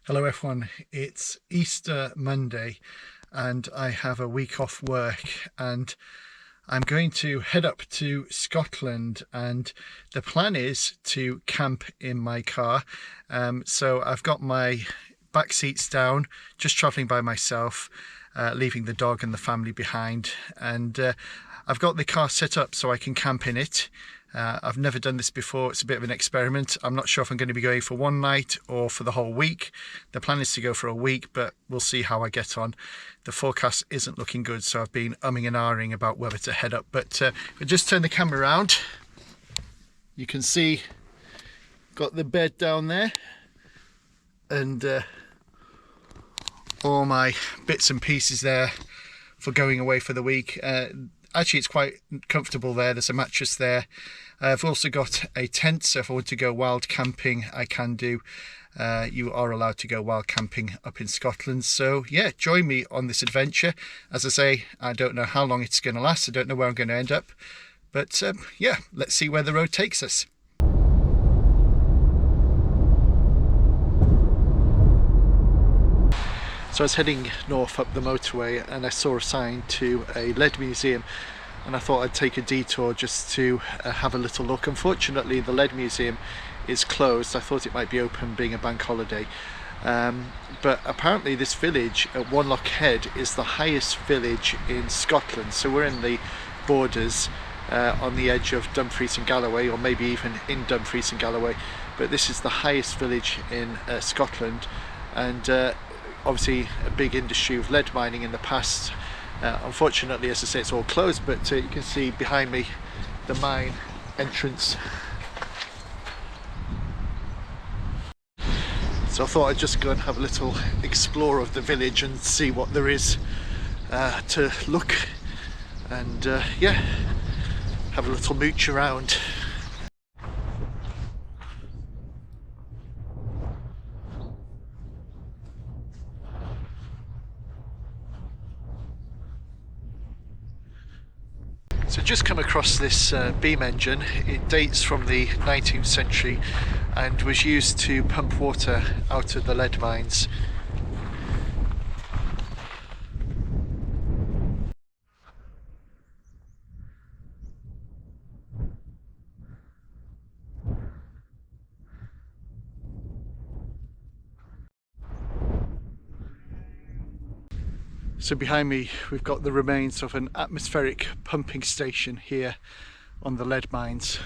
Hello everyone, it's Easter Monday and I have a week off work and I'm going to head up to Scotland, and the plan is to camp in my car. So I've got my back seats down, just travelling by myself, leaving the dog and the family behind, and I've got the car set up so I can camp in it. I've never done this before. It's a bit of an experiment. I'm not sure if I'm going to be going for one night or for the whole week. The plan is to go for a week, but we'll see how I get on. The forecast isn't looking good, so I've been umming and ahhing about whether to head up. But if I just turn the camera around, you can see got the bed down there and all my bits and pieces there for going away for the week. Actually, it's quite comfortable there. There's a mattress there. I've also got a tent, so if I want to go wild camping, I can do. You are allowed to go wild camping up in Scotland. So yeah, join me on this adventure. As I say, I don't know how long it's going to last. I don't know where I'm going to end up. But yeah, let's see where the road takes us. So I was heading north up the motorway and I saw a sign to a lead museum, and I thought I'd take a detour just to have a little look. Unfortunately, the lead museum is closed. I thought it might be open being a bank holiday. But apparently this village at Wanlockhead is the highest village in Scotland. So we're in the borders on the edge of Dumfries and Galloway, or maybe even in Dumfries and Galloway. But this is the highest village in Scotland, and obviously a big industry of lead mining in the past. Unfortunately, as I say, it's all closed, but you can see behind me the mine entrance. So I thought I'd just go and have a little explore of the village and see what there is to look, and yeah, have a little mooch around. So just come across this beam engine. It dates from the 19th century and was used to pump water out of the lead mines. So behind me we've got the remains of an atmospheric pumping station here on the lead mines.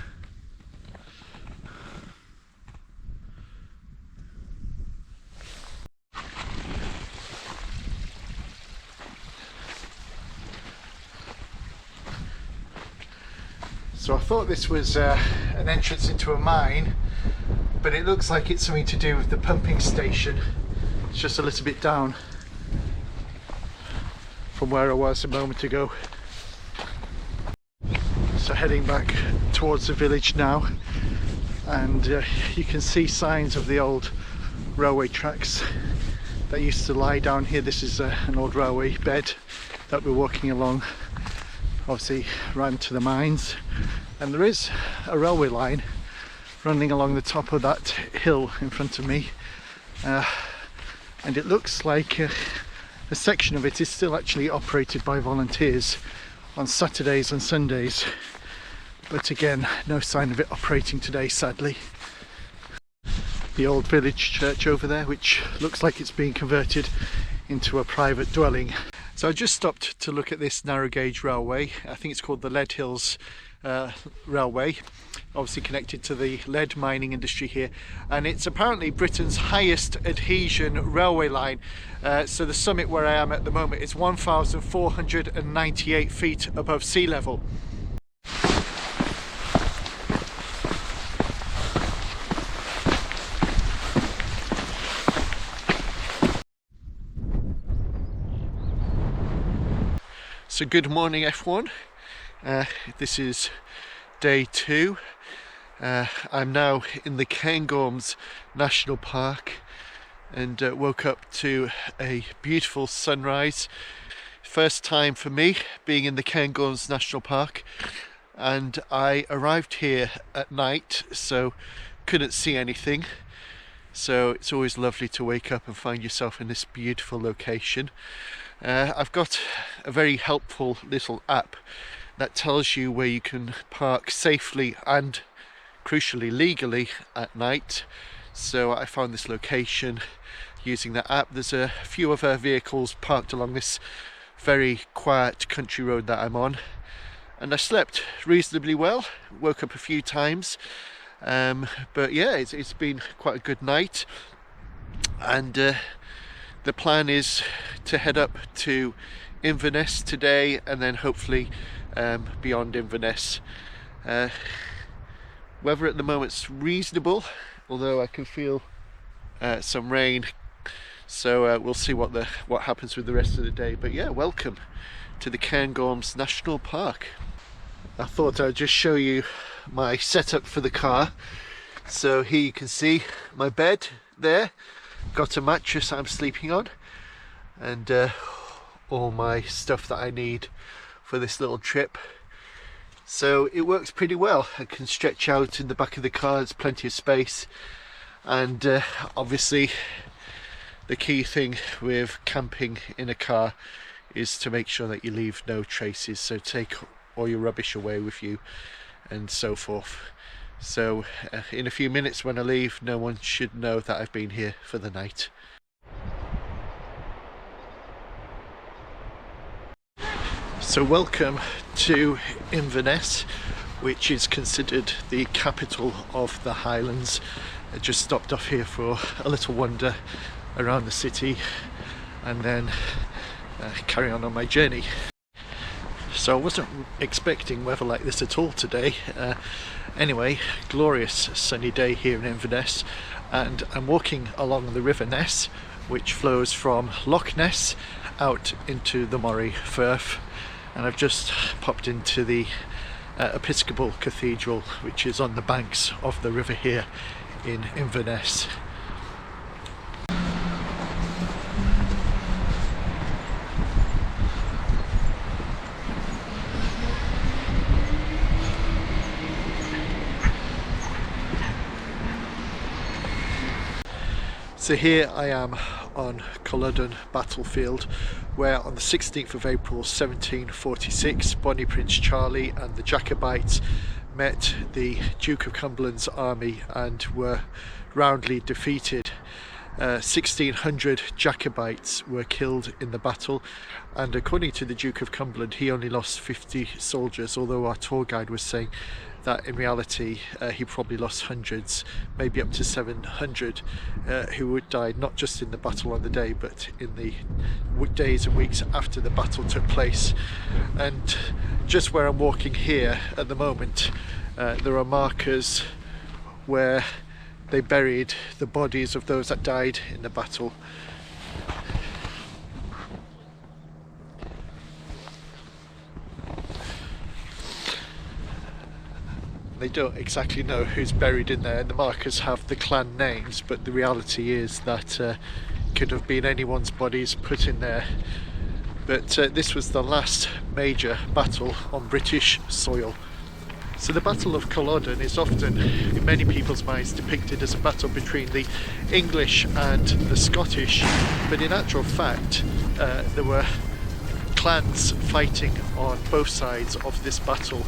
So I thought this was an entrance into a mine, but it looks like it's something to do with the pumping station. It's just a little bit down from where I was a moment ago. So heading back towards the village now, and you can see signs of the old railway tracks that used to lie down here. This is an old railway bed that we're walking along, obviously ran to the mines, and there is a railway line running along the top of that hill in front of me, and it looks like a section of it is still actually operated by volunteers on Saturdays and Sundays, but again, no sign of it operating today, sadly. The old village church over there, which looks like it's being converted into a private dwelling. So I just stopped to look at this narrow gauge railway. I think it's called the Lead Hills Railway, obviously connected to the lead mining industry here, and it's apparently Britain's highest adhesion railway line. So the summit where I am at the moment is 1,498 feet above sea level. So good morning everyone. This is day 2. I'm now in the Cairngorms National Park and woke up to a beautiful sunrise. First time for me being in the Cairngorms National Park, and I arrived here at night so couldn't see anything. so it's always lovely to wake up and find yourself in this beautiful location. I've got a very helpful little app that tells you where you can park safely and crucially legally at night. So I found this location using that app. There's a few other vehicles parked along this very quiet country road that I'm on, and I slept reasonably well. Woke up a few times, but yeah, it's been quite a good night, and the plan is to head up to Inverness today, and then hopefully beyond Inverness. Weather at the moment's reasonable, although I can feel some rain, so we'll see what happens with the rest of the day. But yeah, welcome to the Cairngorms National Park. I thought I'd just show you my setup for the car. So here you can see my bed there, got a mattress I'm sleeping on, and all my stuff that I need for this little trip. So it works pretty well. I can stretch out in the back of the car, there's plenty of space, and obviously the key thing with camping in a car is to make sure that you leave no traces, so take all your rubbish away with you and so forth. So in a few minutes when I leave, no one should know that I've been here for the night. So welcome to Inverness, which is considered the capital of the Highlands. I just stopped off here for a little wander around the city and then carry on my journey. So I wasn't expecting weather like this at all today. Anyway, glorious sunny day here in Inverness, and I'm walking along the River Ness, which flows from Loch Ness out into the Moray Firth, and I've just popped into the Episcopal Cathedral, which is on the banks of the river here in Inverness. So here I am on Culloden Battlefield, where on the 16th of April 1746 Bonnie Prince Charlie and the Jacobites met the Duke of Cumberland's army and were roundly defeated. 1600 Jacobites were killed in the battle, and according to the Duke of Cumberland he only lost 50 soldiers, although our tour guide was saying that in reality he probably lost hundreds, maybe up to 700 who had died not just in the battle on the day but in the days and weeks after the battle took place. And just where I'm walking here at the moment, there are markers where they buried the bodies of those that died in the battle. They don't exactly know who's buried in there, and the markers have the clan names, but the reality is that could have been anyone's bodies put in there. But this was the last major battle on British soil. So the Battle of Culloden is often, in many people's minds, depicted as a battle between the English and the Scottish, but in actual fact there were clans fighting on both sides of this battle.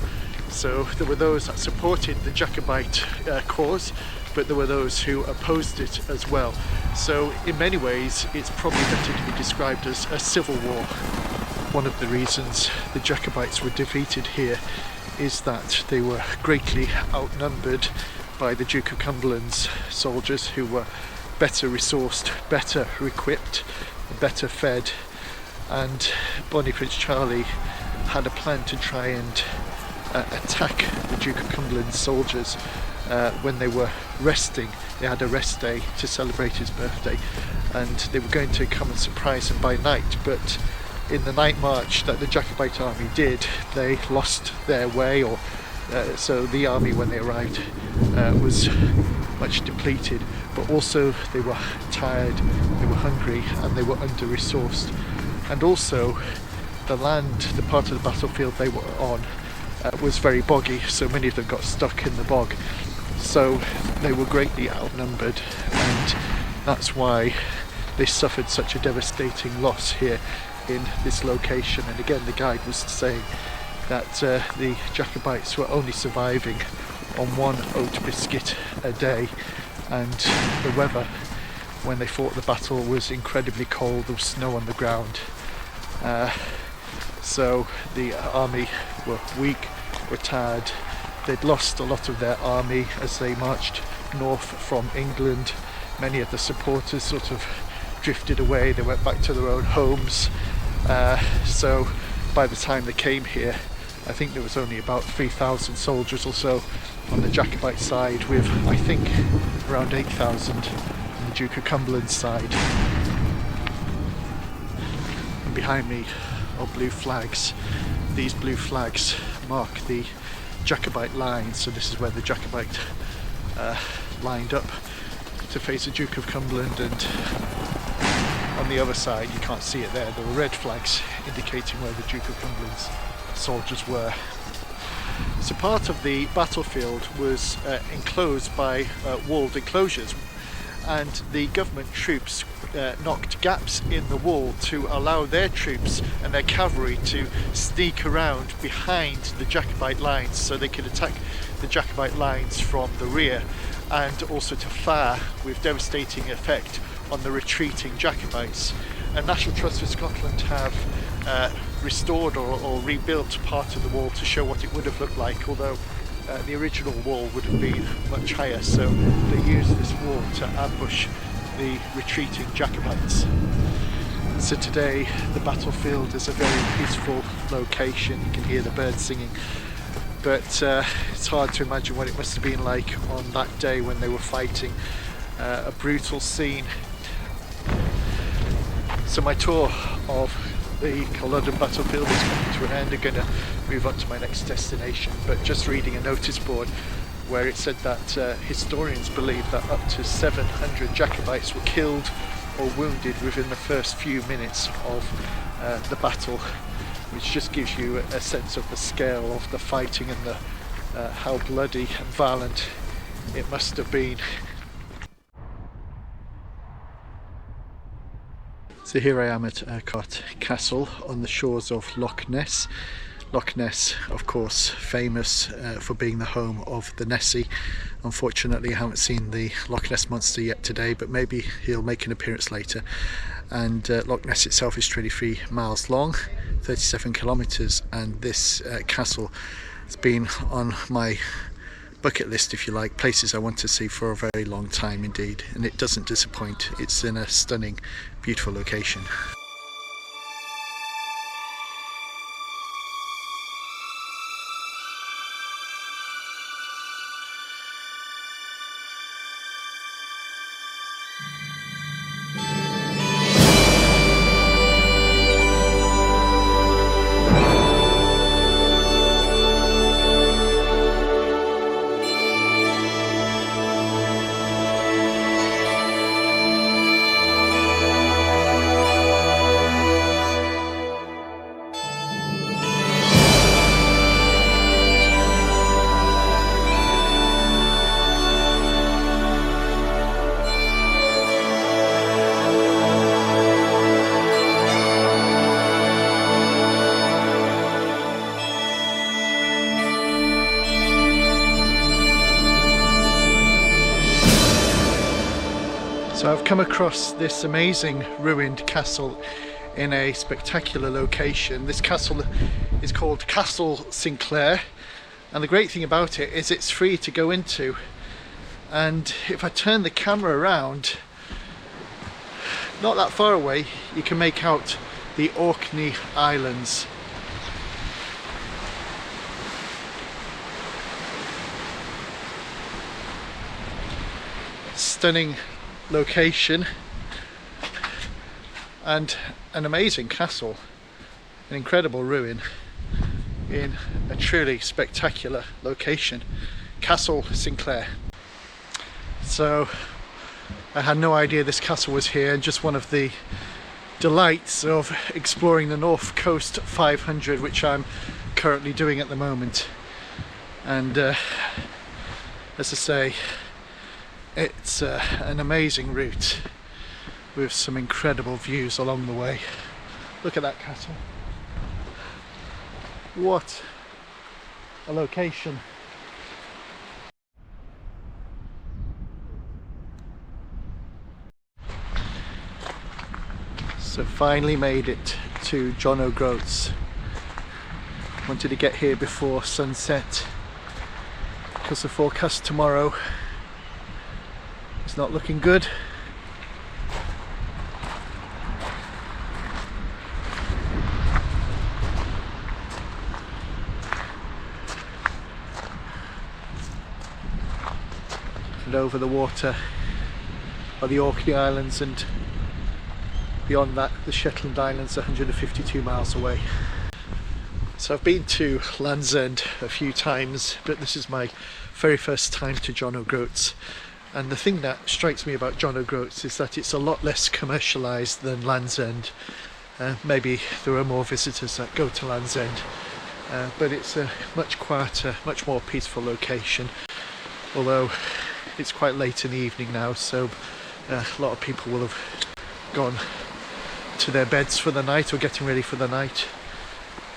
So there were those that supported the Jacobite cause, but there were those who opposed it as well. So in many ways it's probably better to be described as a civil war. One of the reasons the Jacobites were defeated here is that they were greatly outnumbered by the Duke of Cumberland's soldiers, who were better resourced, better equipped, better fed, and Bonnie Prince Charlie had a plan to try and attack the Duke of Cumberland's soldiers when they were resting. They had a rest day to celebrate his birthday, and they were going to come and surprise him by night, but in the night march that the Jacobite army did, they lost their way, or so the army when they arrived was much depleted, but also they were tired, they were hungry, and they were under-resourced. And also the land, the part of the battlefield they were on was very boggy, so many of them got stuck in the bog. so they were greatly outnumbered, and that's why they suffered such a devastating loss here in this location. And again, the guide was saying that the Jacobites were only surviving on one oat biscuit a day, and the weather when they fought the battle was incredibly cold. There was snow on the ground, so the army were weak, were tired. They'd lost a lot of their army as they marched north from England. Many of the supporters sort of drifted away, they went back to their own homes, so by the time they came here, I think there was only about 3,000 soldiers or so on the Jacobite side, with I think around 8,000 on the Duke of Cumberland's side. And behind me are blue flags. These blue flags mark the Jacobite line, so this is where the Jacobite lined up to face the Duke of Cumberland, and on the other side, you can't see it there, there were red flags indicating where the Duke of Cumberland's soldiers were. So part of the battlefield was enclosed by walled enclosures, and the government troops knocked gaps in the wall to allow their troops and their cavalry to sneak around behind the Jacobite lines so they could attack the Jacobite lines from the rear, and also to fire with devastating effect on the retreating Jacobites. And National Trust for Scotland have restored or rebuilt part of the wall to show what it would have looked like, although the original wall would have been much higher, so they used this wall to ambush the retreating Jacobites. So today the battlefield is a very peaceful location. You can hear the birds singing, but it's hard to imagine what it must have been like on that day when they were fighting. A brutal scene. So my tour of the Culloden Battlefield is coming to an end. I'm going to move on to my next destination, but just reading a notice board where it said that historians believe that up to 700 Jacobites were killed or wounded within the first few minutes of the battle, which just gives you a sense of the scale of the fighting and the how bloody and violent it must have been. So here I am at Urquhart Castle on the shores of Loch Ness. Loch Ness, of course, famous for being the home of the Nessie. Unfortunately, I haven't seen the Loch Ness monster yet today, but maybe he'll make an appearance later. And Loch Ness itself is 23 miles long, 37 kilometres, and this castle has been on my bucket list, if you like, places I want to see for a very long time indeed, and it doesn't disappoint. It's in a stunning, beautiful location. So I've come across this amazing ruined castle in a spectacular location. This castle is called Castle Sinclair, and the great thing about it is it's free to go into. And if I turn the camera around, not that far away, you can make out the Orkney Islands. Stunning location and an amazing castle, an incredible ruin in a truly spectacular location. Castle Sinclair. So I had no idea this castle was here, and just one of the delights of exploring the North Coast 500, which I'm currently doing at the moment. And As I say, it's an amazing route with some incredible views along the way. Look at that castle. What a location. So finally made it to John O'Groats. Wanted to get here before sunset because the forecast tomorrow is not looking good. And over the water are the Orkney Islands, and beyond that the Shetland Islands, 152 miles away. So I've been to Land's End a few times, but this is my very first time to John O'Groats. And the thing that strikes me about John O'Groats is that it's a lot less commercialised than Land's End. Maybe there are more visitors that go to Land's End, but it's a much quieter, much more peaceful location. Although it's quite late in the evening now, so a lot of people will have gone to their beds for the night or getting ready for the night.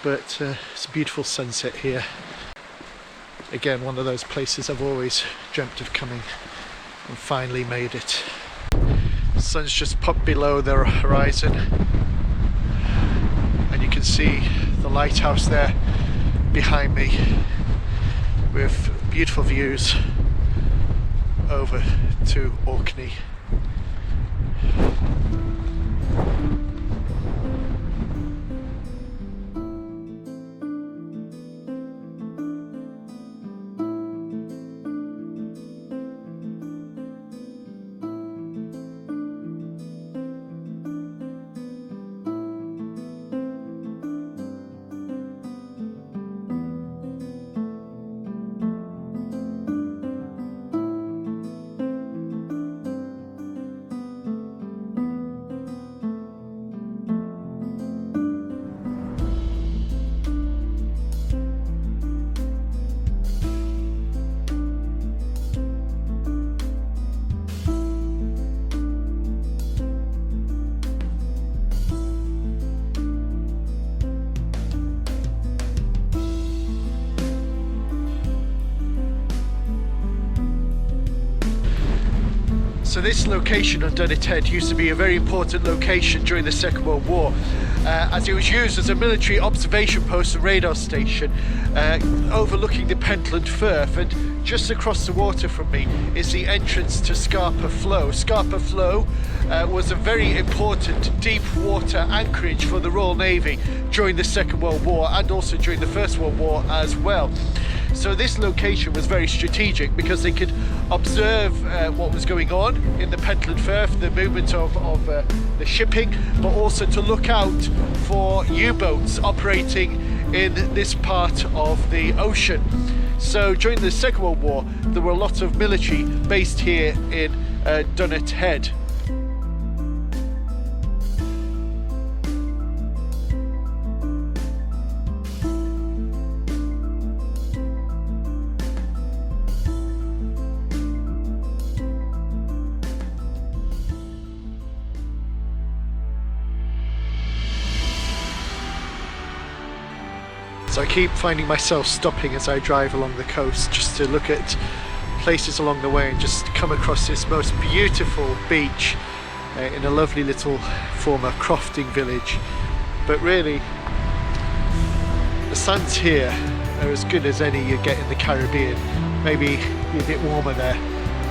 But it's a beautiful sunset here. Again, one of those places I've always dreamt of coming, and finally made it. The sun's just popped below the horizon, and you can see the lighthouse there behind me with beautiful views over to Orkney. So this location on Dunnnet Head used to be a very important location during the Second World War, as it was used as a military observation post and radar station overlooking the Pentland Firth, and just across the water from me is the entrance to Scapa Flow. Scapa Flow was a very important deep water anchorage for the Royal Navy during the Second World War and also during the First World War as well. So this location was very strategic because they could observe what was going on in the Pentland Firth, the movement of the shipping, but also to look out for U-boats operating in this part of the ocean. So during the Second World War there were a lot of military based here in Dunnnet Head. So I keep finding myself stopping as I drive along the coast just to look at places along the way and just come across this most beautiful beach in a lovely little former crofting village. But really, the sands here are as good as any you get in the Caribbean. Maybe be a bit warmer there,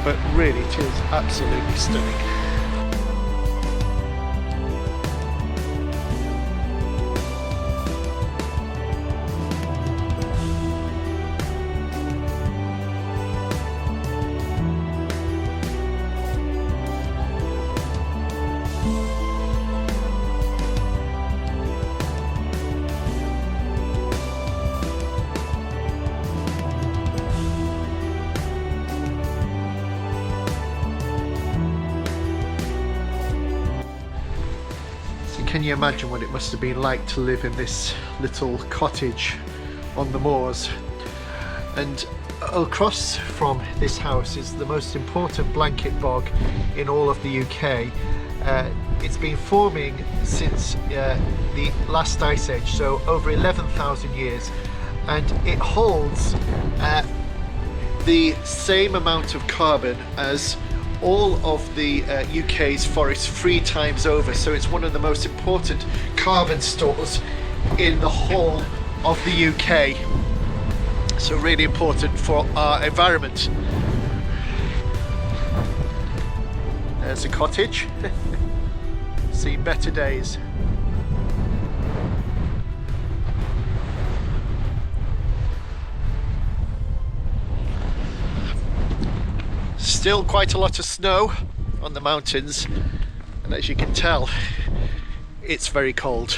but really it is absolutely stunning. Can you imagine what it must have been like to live in this little cottage on the moors? And across from this house is the most important blanket bog in all of the UK. It's been forming since the last ice age, so over 11,000 years, and it holds the same amount of carbon as all of the UK's forests 3 times over, so it's one of the most important carbon stores in the whole of the UK. So really important for our environment. There's a cottage. Seen better days. Still quite a lot of snow on the mountains, and as you can tell, it's very cold.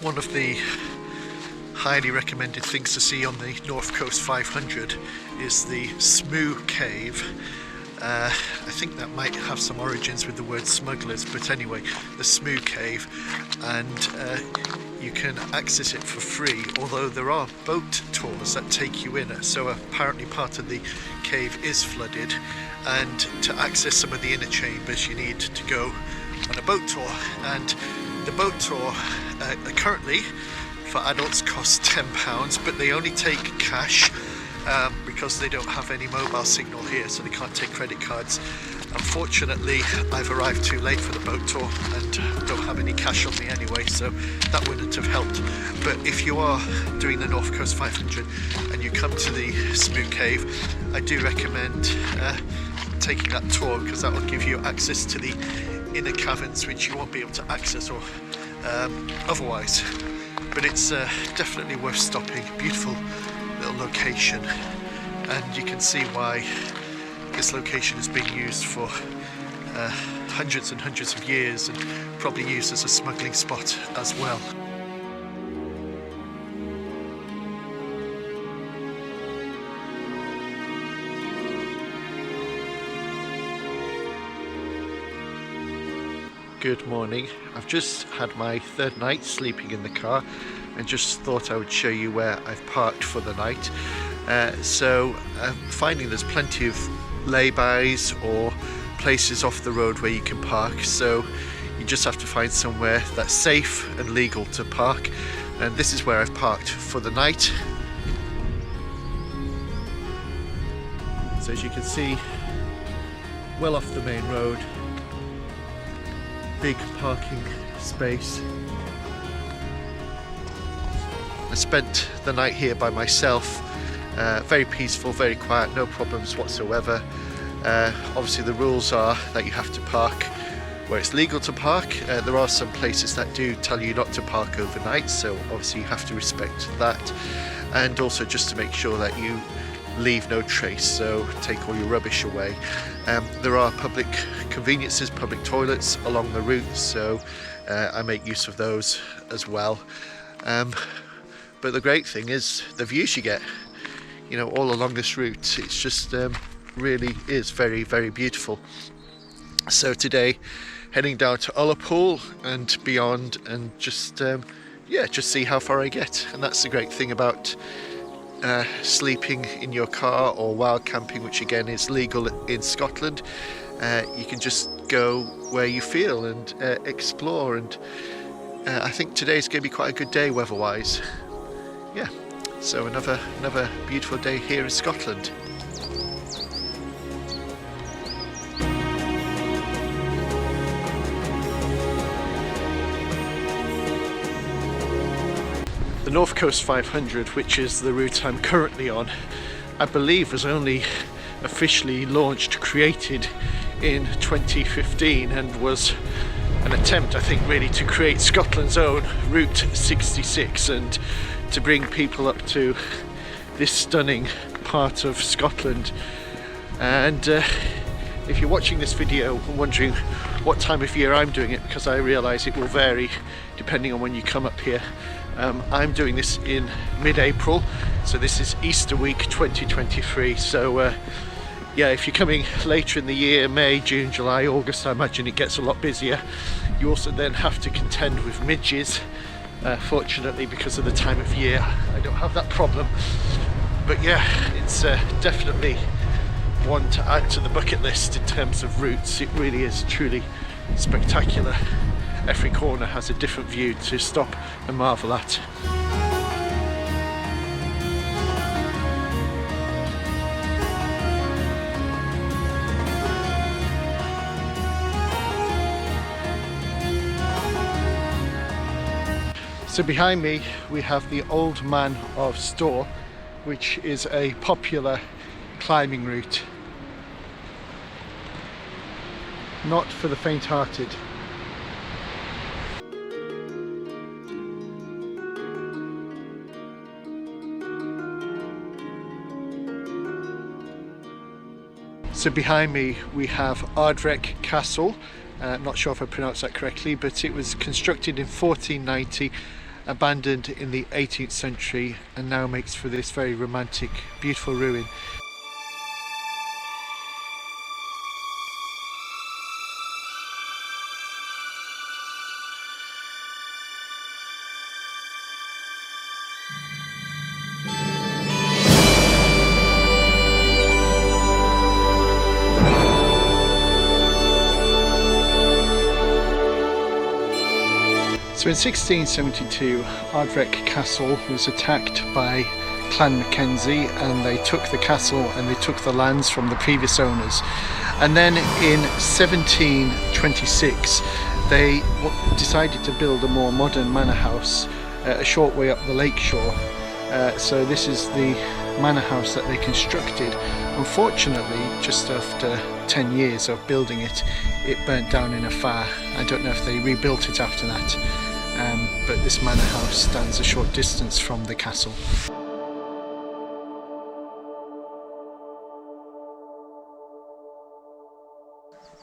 One of the highly recommended things to see on the North Coast 500 is the Smoo Cave. I think that might have some origins with the word smugglers, but anyway, the Smoo Cave, and you can access it for free, although there are boat tours that take you in, so apparently part of the cave is flooded, and to access some of the inner chambers you need to go on a boat tour, and the boat tour currently for adults costs £10, but they only take cash because they don't have any mobile signal here, so they can't take credit cards. Unfortunately, I've arrived too late for the boat tour and don't have any cash on me anyway, so that wouldn't have helped. But if you are doing the North Coast 500 and you come to the Smoo Cave, I do recommend taking that tour, because that will give you access to the inner caverns, which you won't be able to access or otherwise. But it's definitely worth stopping. Beautiful little location, and you can see why this location has been used for hundreds and hundreds of years, and probably used as a smuggling spot as well. Good morning. I've just had my third night sleeping in the car and just thought I would show you where I've parked for the night. So I'm finding there's plenty of laybys or places off the road where you can park, so you just have to find somewhere that's safe and legal to park, and this is where I've parked for the night. So as you can see, well off the main road, big parking space. I spent the night here by myself, very peaceful, very quiet, no problems whatsoever. Obviously the rules are that you have to park where it's legal to park. There are some places that do tell you not to park overnight, so obviously you have to respect that, and also just to make sure that you leave no trace, so take all your rubbish away. There are public conveniences, public toilets along the route, so I make use of those as well. But the great thing is the views you get, you know, all along this route. It's just really is very, very beautiful. So today, heading down to Ullapool and beyond, and just just see how far I get. And that's the great thing about sleeping in your car or wild camping, which again is legal in Scotland. You can just go where you feel and explore, and I think today's going to be quite a good day weather-wise. Yeah, so another beautiful day here in Scotland. The North Coast 500, which is the route I'm currently on, I believe was only officially launched, created in 2015, and was an attempt, I think, really to create Scotland's own Route 66 and to bring people up to this stunning part of Scotland. And If you're watching this video and wondering what time of year I'm doing it, because I realise it will vary depending on when you come up here, I'm doing this in mid-April, so this is Easter week 2023. So yeah, if you're coming later in the year, May, June, July, August, I imagine it gets a lot busier. You also then have to contend with midges. Fortunately, because of the time of year, I don't have that problem. But yeah, it's definitely one to add to the bucket list in terms of routes. It really is truly spectacular. Every corner has a different view to stop and marvel at. So behind me we have the old Man of Stoer, which is a popular climbing route. Not for the faint-hearted. So behind me we have Ardvreck Castle. Not sure if I pronounced that correctly, but it was constructed in 1490, abandoned in the 18th century, and now makes for this very romantic, beautiful ruin. So in 1672, Ardvreck Castle was attacked by Clan Mackenzie, and they took the castle and they took the lands from the previous owners. And then in 1726, they decided to build a more modern manor house a short way up the lake shore. So this is the manor house that they constructed. Unfortunately, just after 10 years of building it, it burnt down in a fire. I don't know if they rebuilt it after that. But this manor house stands a short distance from the castle.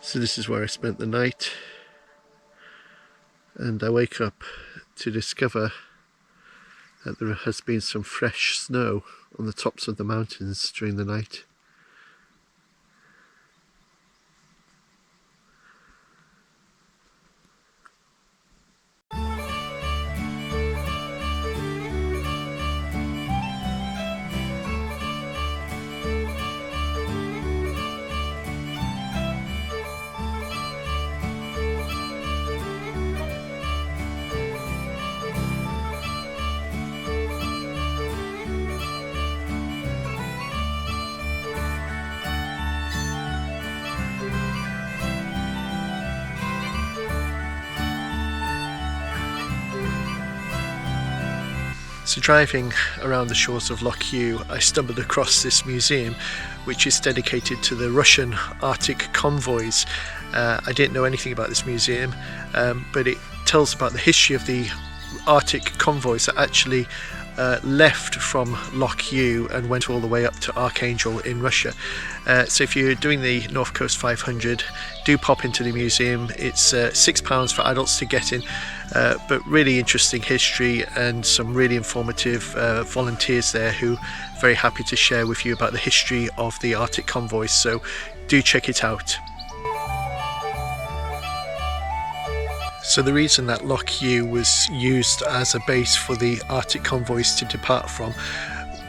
So this is where I spent the night, and I wake up to discover that there has been some fresh snow on the tops of the mountains during the night. So driving around the shores of Loch, I stumbled across this museum which is dedicated to the Russian Arctic convoys. I didn't know anything about this museum, but it tells about the history of the Arctic convoys that actually left from Loch and went all the way up to Archangel in Russia. So if you're doing the North Coast 500, do pop into the museum. It's £6 for adults to get in, but really interesting history and some really informative volunteers there who are very happy to share with you about the history of the Arctic convoys, so do check it out. So the reason that Loch was used as a base for the Arctic convoys to depart from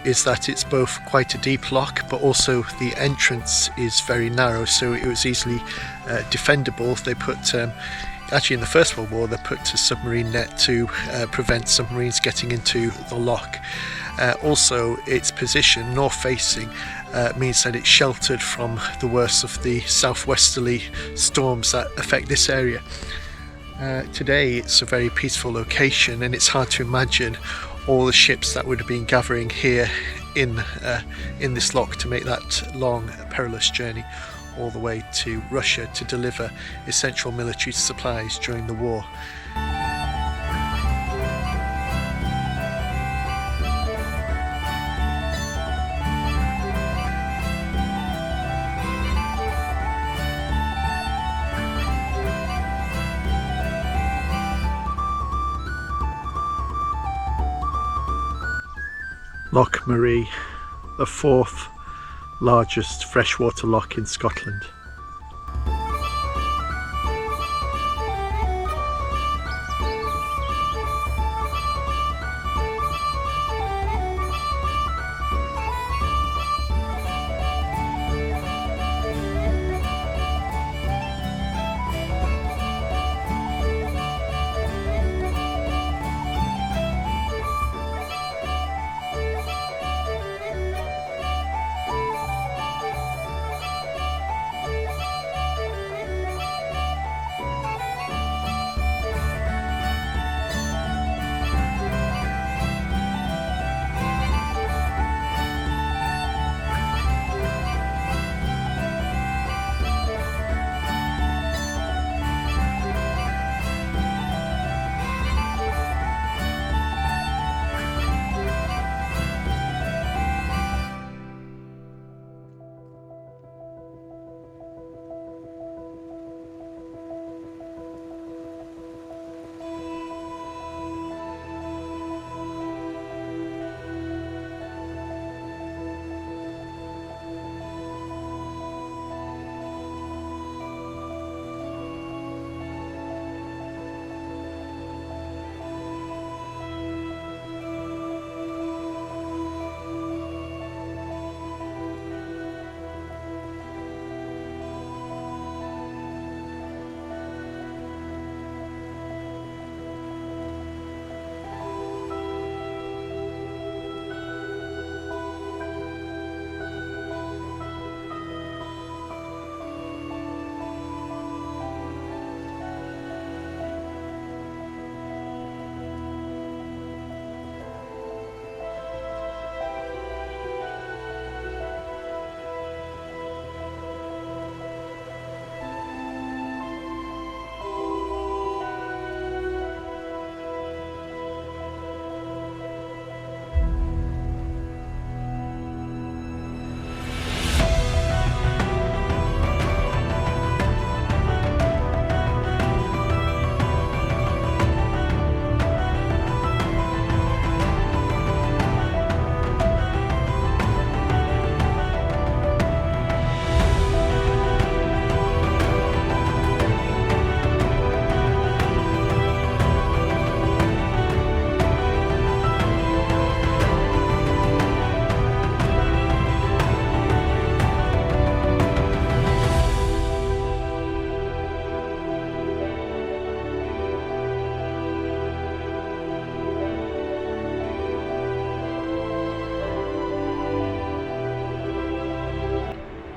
is that it's both quite a deep loch, but also the entrance is very narrow, so it was easily defendable. They put, actually in the First World War, they put a submarine net to prevent submarines getting into the loch. Also, its position, north facing, means that it's sheltered from the worst of the southwesterly storms that affect this area. Today it's a very peaceful location, and it's hard to imagine all the ships that would have been gathering here in this loch to make that long, perilous journey all the way to Russia to deliver essential military supplies during the war. Loch Marie, the 4th largest freshwater loch in Scotland.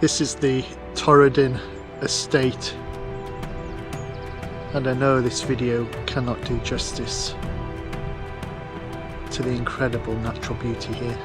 This is the Torridon estate, and I know this video cannot do justice to the incredible natural beauty here.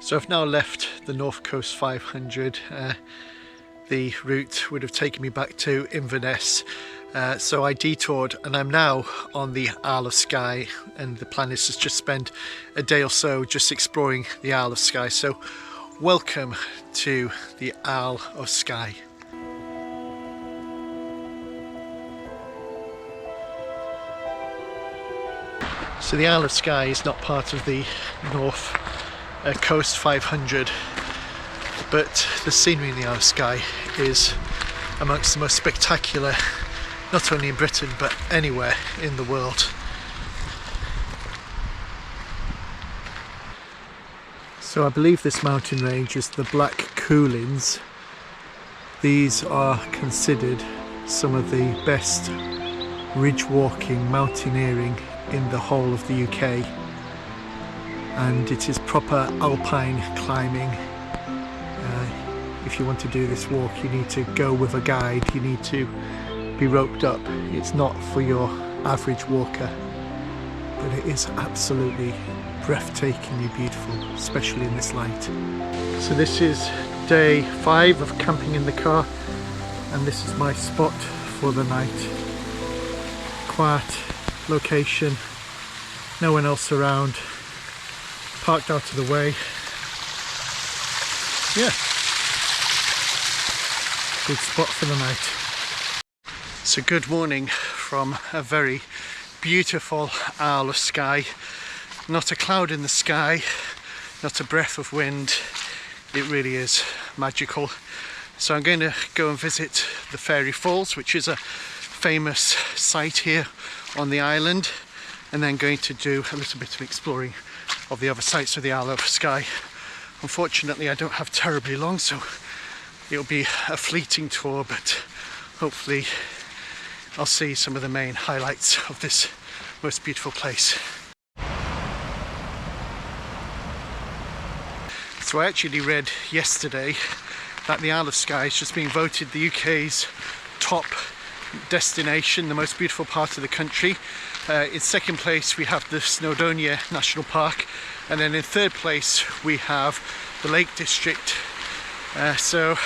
So I've now left the North Coast 500. The route would have taken me back to Inverness, so I detoured and I'm now on the Isle of Skye, and the plan is to just spend a day or so just exploring the Isle of Skye. So welcome to the Isle of Skye. So the Isle of Skye is not part of the North Coast 500, but the scenery in the Isle of Skye is amongst the most spectacular, not only in Britain but anywhere in the world. So I believe this mountain range is the Black Couleans. These are considered some of the best ridge walking, mountaineering in the whole of the UK, and it is proper alpine climbing. If you want to do this walk, you need to go with a guide, you need to be roped up. It's not for your average walker, but it is absolutely breathtakingly beautiful, especially in this light. So this is day 5 of camping in the car, and this is my spot for the night. Quiet location, no one else around, parked out of the way. Yeah, good spot for the night. So good morning from a very beautiful Isle of Skye. Not a cloud in the sky, not a breath of wind. It really is magical. So I'm going to go and visit the Fairy Falls, which is a famous site here on the island, and then going to do a little bit of exploring of the other sites of the Isle of Skye. Unfortunately I don't have terribly long, so it'll be a fleeting tour, but hopefully I'll see some of the main highlights of this most beautiful place. So I actually read yesterday that the Isle of Skye has just been voted the UK's top destination, the most beautiful part of the country. In second place we have the Snowdonia National Park, and then in third place we have the Lake District. So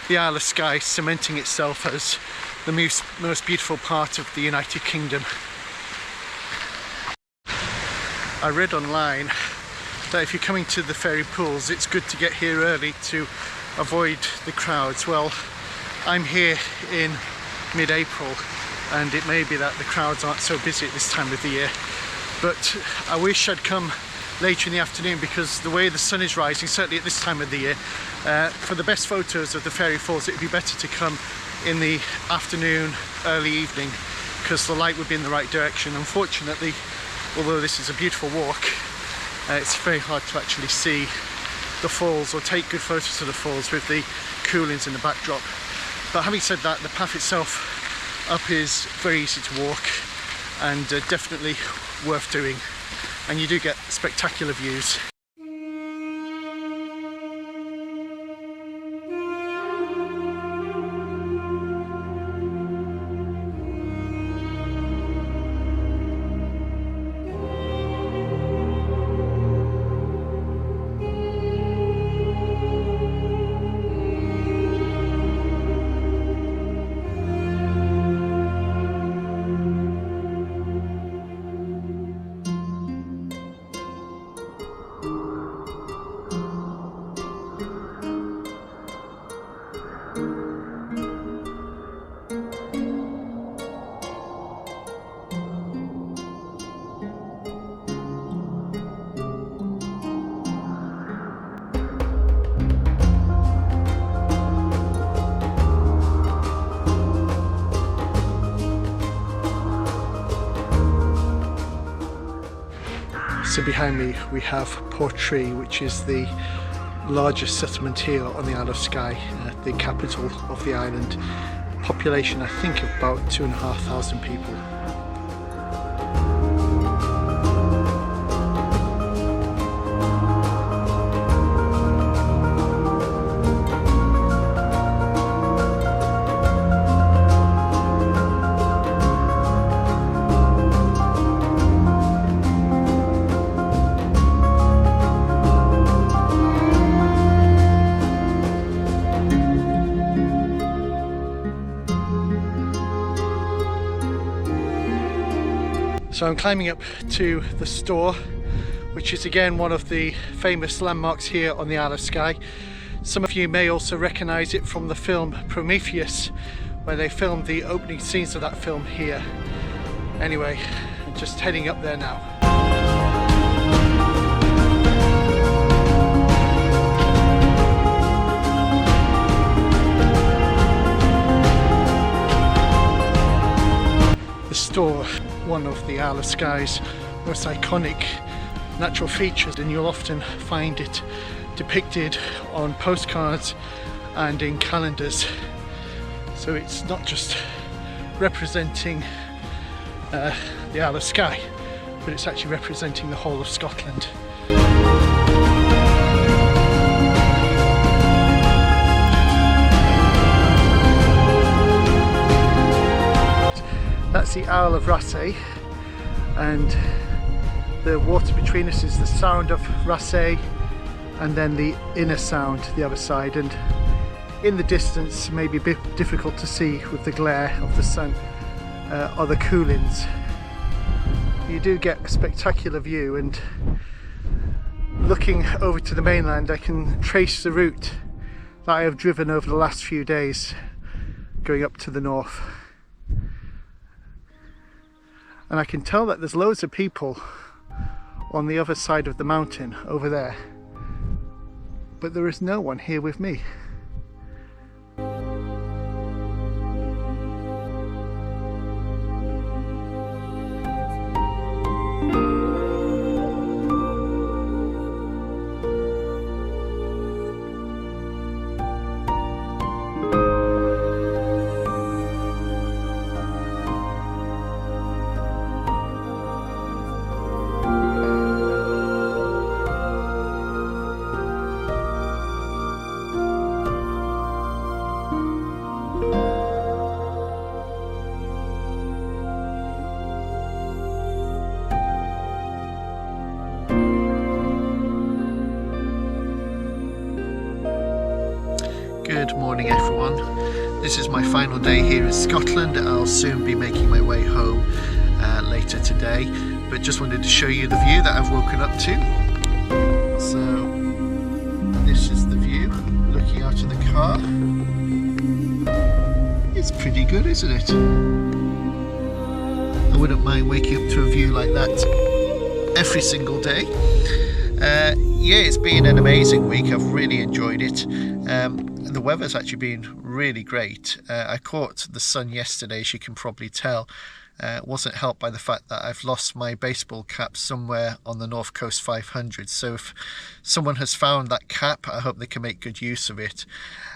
the Isle of Skye cementing itself as the most beautiful part of the United Kingdom. I read online that if you're coming to the fairy pools, it's good to get here early to avoid the crowds. Well, I'm here in mid-April, and it may be that the crowds aren't so busy at this time of the year, but I wish I'd come later in the afternoon, because the way the sun is rising, certainly at this time of the year, for the best photos of the fairy falls it would be better to come in the afternoon, early evening, because the light would be in the right direction. Unfortunately, although this is a beautiful walk, it's very hard to actually see the falls or take good photos of the falls with the Couleans in the backdrop. But having said that, the path itself up is very easy to walk, and definitely worth doing, and you do get spectacular views. So behind me we have Portree, which is the largest settlement here on the Isle of Skye, the capital of the island. Population I think of about 2,500 people. So I'm climbing up to the Storr, which is again one of the famous landmarks here on the Isle of Skye. Some of you may also recognise it from the film Prometheus, where they filmed the opening scenes of that film here. Anyway, I'm just heading up there now. The Storr, one of the Isle of Skye's most iconic natural features, and you'll often find it depicted on postcards and in calendars. So it's not just representing the Isle of Skye, but it's actually representing the whole of Scotland. That's the Isle of Raasay, and the water between us is the sound of Raasay, and then the inner sound the other side, and in the distance, maybe a bit difficult to see with the glare of the sun, are the Cuillins. You do get a spectacular view, and looking over to the mainland I can trace the route that I have driven over the last few days going up to the north. And I can tell that there's loads of people on the other side of the mountain over there, but there is no one here with me. Good morning everyone. This is my final day here in Scotland. I'll soon be making my way home later today, but just wanted to show you the view that I've woken up to. So this is the view looking out of the car. It's pretty good, isn't it? I wouldn't mind waking up to a view like that every single day. Yeah, it's been an amazing week. I've really enjoyed it. The weather's actually been really great. I caught the sun yesterday, as you can probably tell. It wasn't helped by the fact that I've lost my baseball cap somewhere on the North Coast 500. So if someone has found that cap, I hope they can make good use of it.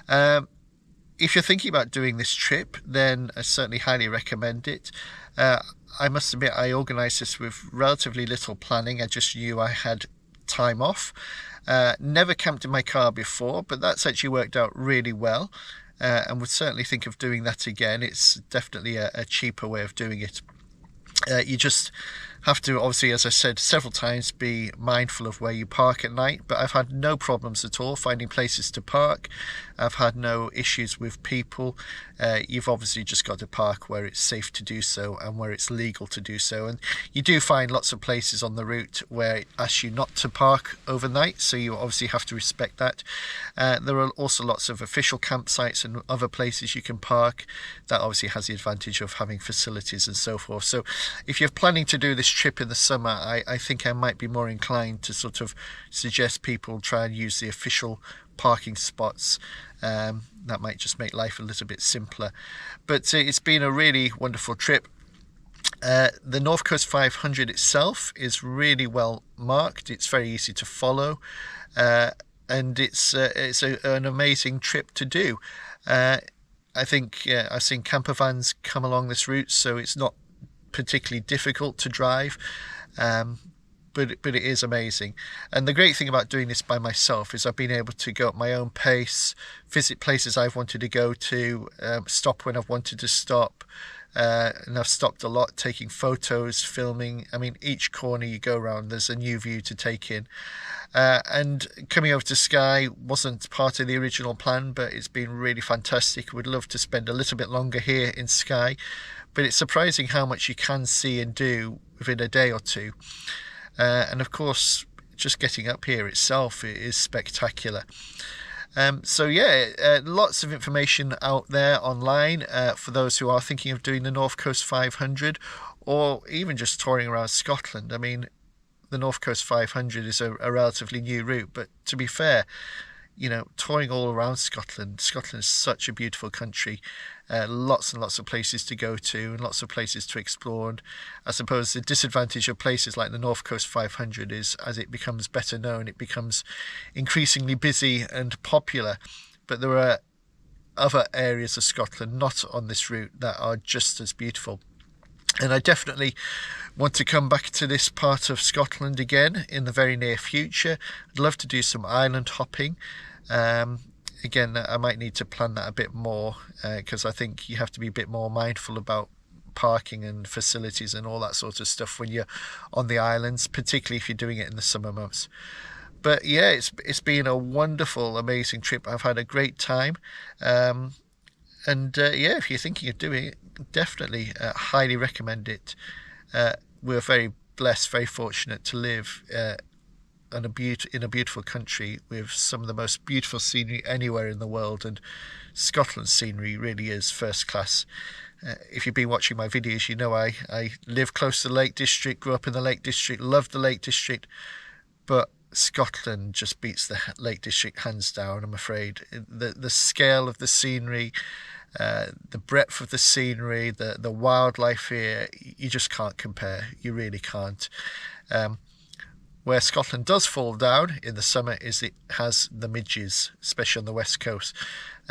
If you're thinking about doing this trip, then I certainly highly recommend it. I must admit, I organised this with relatively little planning. I just knew I had time off. Never camped in my car before, but that's actually worked out really well, and would certainly think of doing that again. It's definitely a cheaper way of doing it. You just have to, obviously, as I said several times, be mindful of where you park at night, but I've had no problems at all finding places to park. I've had no issues with people. You've obviously just got to park where it's safe to do so and where it's legal to do so, and you do find lots of places on the route where it asks you not to park overnight, so you obviously have to respect that. There are also lots of official campsites and other places you can park. That obviously has the advantage of having facilities and so forth. So if you're planning to do this trip in the summer, I think I might be more inclined to sort of suggest people try and use the official parking spots. That might just make life a little bit simpler, but it's been a really wonderful trip. The North Coast 500 itself is really well marked. It's very easy to follow, and it's an amazing trip to do. I think I've seen camper vans come along this route, so it's not particularly difficult to drive, but it is amazing. And the great thing about doing this by myself is I've been able to go at my own pace, visit places I've wanted to go to, stop when I've wanted to stop, and I've stopped a lot, taking photos, filming. I mean, each corner you go around, there's a new view to take in. And coming over to Skye wasn't part of the original plan, but it's been really fantastic. Would love to spend a little bit longer here in Skye, but it's surprising how much you can see and do within a day or two. And of course, just getting up here itself is spectacular. So yeah, lots of information out there online for those who are thinking of doing the North Coast 500, or even just touring around Scotland. I mean, the North Coast 500 is a relatively new route, but to be fair, you know, touring all around Scotland is such a beautiful country. Lots and lots of places to go to and lots of places to explore. And I suppose the disadvantage of places like the North Coast 500 is, as it becomes better known, it becomes increasingly busy and popular. But there are other areas of Scotland not on this route that are just as beautiful. And I definitely want to come back to this part of Scotland again in the very near future. I'd love to do some island hopping. Again, I might need to plan that a bit more because I think you have to be a bit more mindful about parking and facilities and all that sort of stuff when you're on the islands, particularly if you're doing it in the summer months. But yeah, it's been a wonderful, amazing trip. I've had a great time. Yeah, if you're thinking of doing it, definitely highly recommend it. We're very blessed, very fortunate to live in a beautiful country with some of the most beautiful scenery anywhere in the world, and Scotland's scenery really is first class. If you've been watching my videos, you know I live close to the Lake District, grew up in the Lake District, love the Lake District, but Scotland just beats the Lake District hands down, I'm afraid. The scale of the scenery, the breadth of the scenery, the wildlife here, you just can't compare. You really can't. Where Scotland does fall down in the summer is it has the midges, especially on the west coast.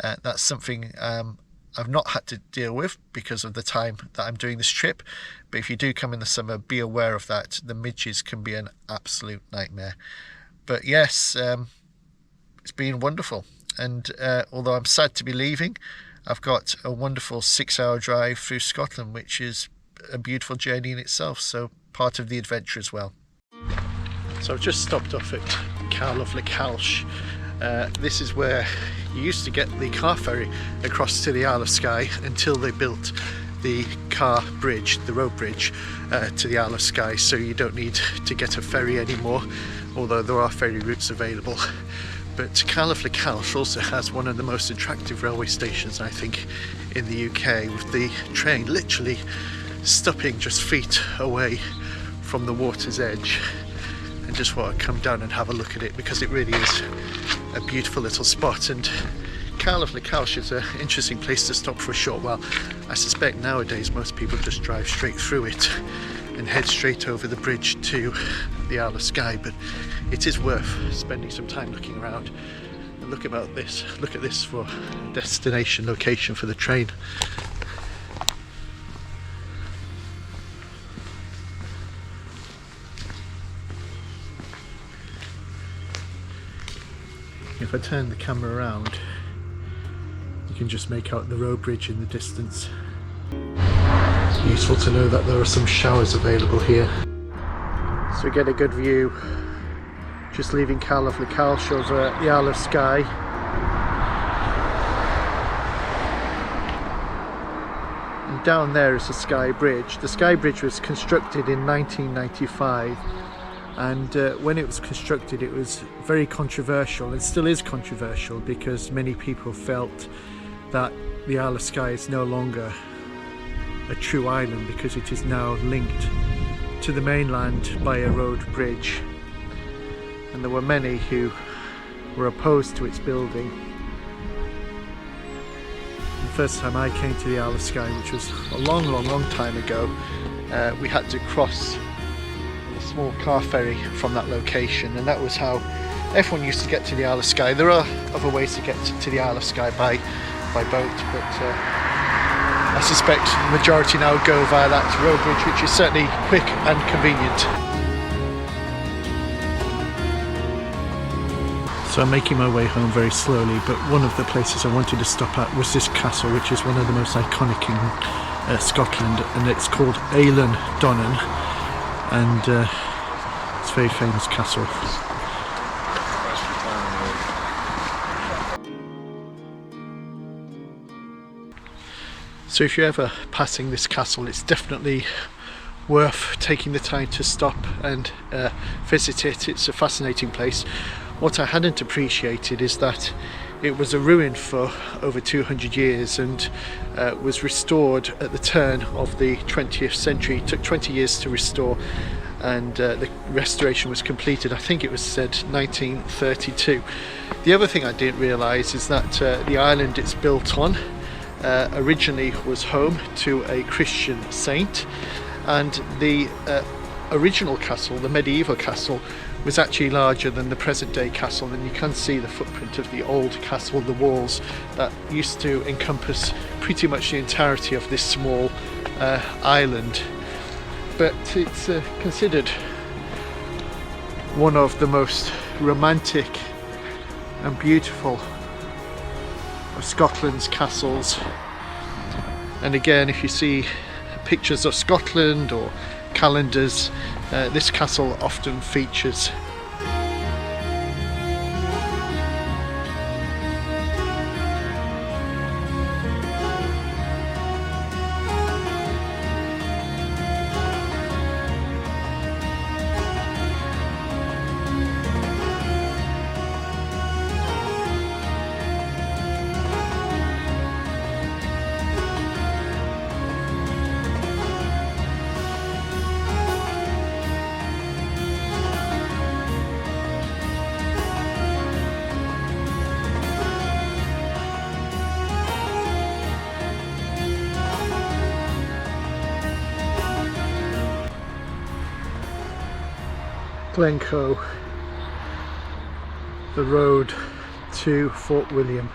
That's something I've not had to deal with because of the time that I'm doing this trip. But if you do come in the summer, be aware of that. The midges can be an absolute nightmare. But yes, it's been wonderful. And although I'm sad to be leaving, I've got a wonderful 6-hour drive through Scotland, which is a beautiful journey in itself. So part of the adventure as well. So I've just stopped off at Lochalash. This is where you used to get the car ferry across to the Isle of Skye until they built the car bridge, the road bridge, to the Isle of Skye, so you don't need to get a ferry anymore, although there are ferry routes available. But Lochalash also has one of the most attractive railway stations, I think, in the UK, with the train literally stopping just feet away from the water's edge. And just want to come down and have a look at it because it really is a beautiful little spot. And Lochalash is an interesting place to stop for a short while. I suspect nowadays most people just drive straight through it and head straight over the bridge to the Isle of Skye, but it is worth spending some time looking around. And look at this for a destination location for the train. If I turn the camera around, you can just make out the road bridge in the distance. It's useful to know that there are some showers available here. So we get a good view just leaving Lochalash over the Isle of Skye. And down there is the Skye Bridge. The Skye Bridge was constructed in 1995. And when it was constructed, it was very controversial, and still is controversial, because many people felt that the Isle of Skye is no longer a true island because it is now linked to the mainland by a road bridge. And there were many who were opposed to its building. The first time I came to the Isle of Skye, which was a long time ago, we had to cross small car ferry from that location, and that was how everyone used to get to the Isle of Skye. There are other ways to get to the Isle of Skye by boat, but I suspect the majority now go via that road bridge, which is certainly quick and convenient. So I'm making my way home very slowly, but one of the places I wanted to stop at was this castle, which is one of the most iconic in Scotland, and it's called Eilean Donan. And it's a very famous castle. So if you're ever passing this castle, it's definitely worth taking the time to stop and visit it. It's a fascinating place. What I hadn't appreciated is that it was a ruin for over 200 years and was restored at the turn of the 20th century. It took 20 years to restore, and the restoration was completed, I think it was said 1932. The other thing I didn't realise is that the island it's built on originally was home to a Christian saint, and the original castle, the medieval castle, was actually larger than the present day castle, and you can see the footprint of the old castle, the walls that used to encompass pretty much the entirety of this small island. But it's considered one of the most romantic and beautiful of Scotland's castles. And again, if you see pictures of Scotland or calendars, this castle often features. Glencoe, the road to Fort William.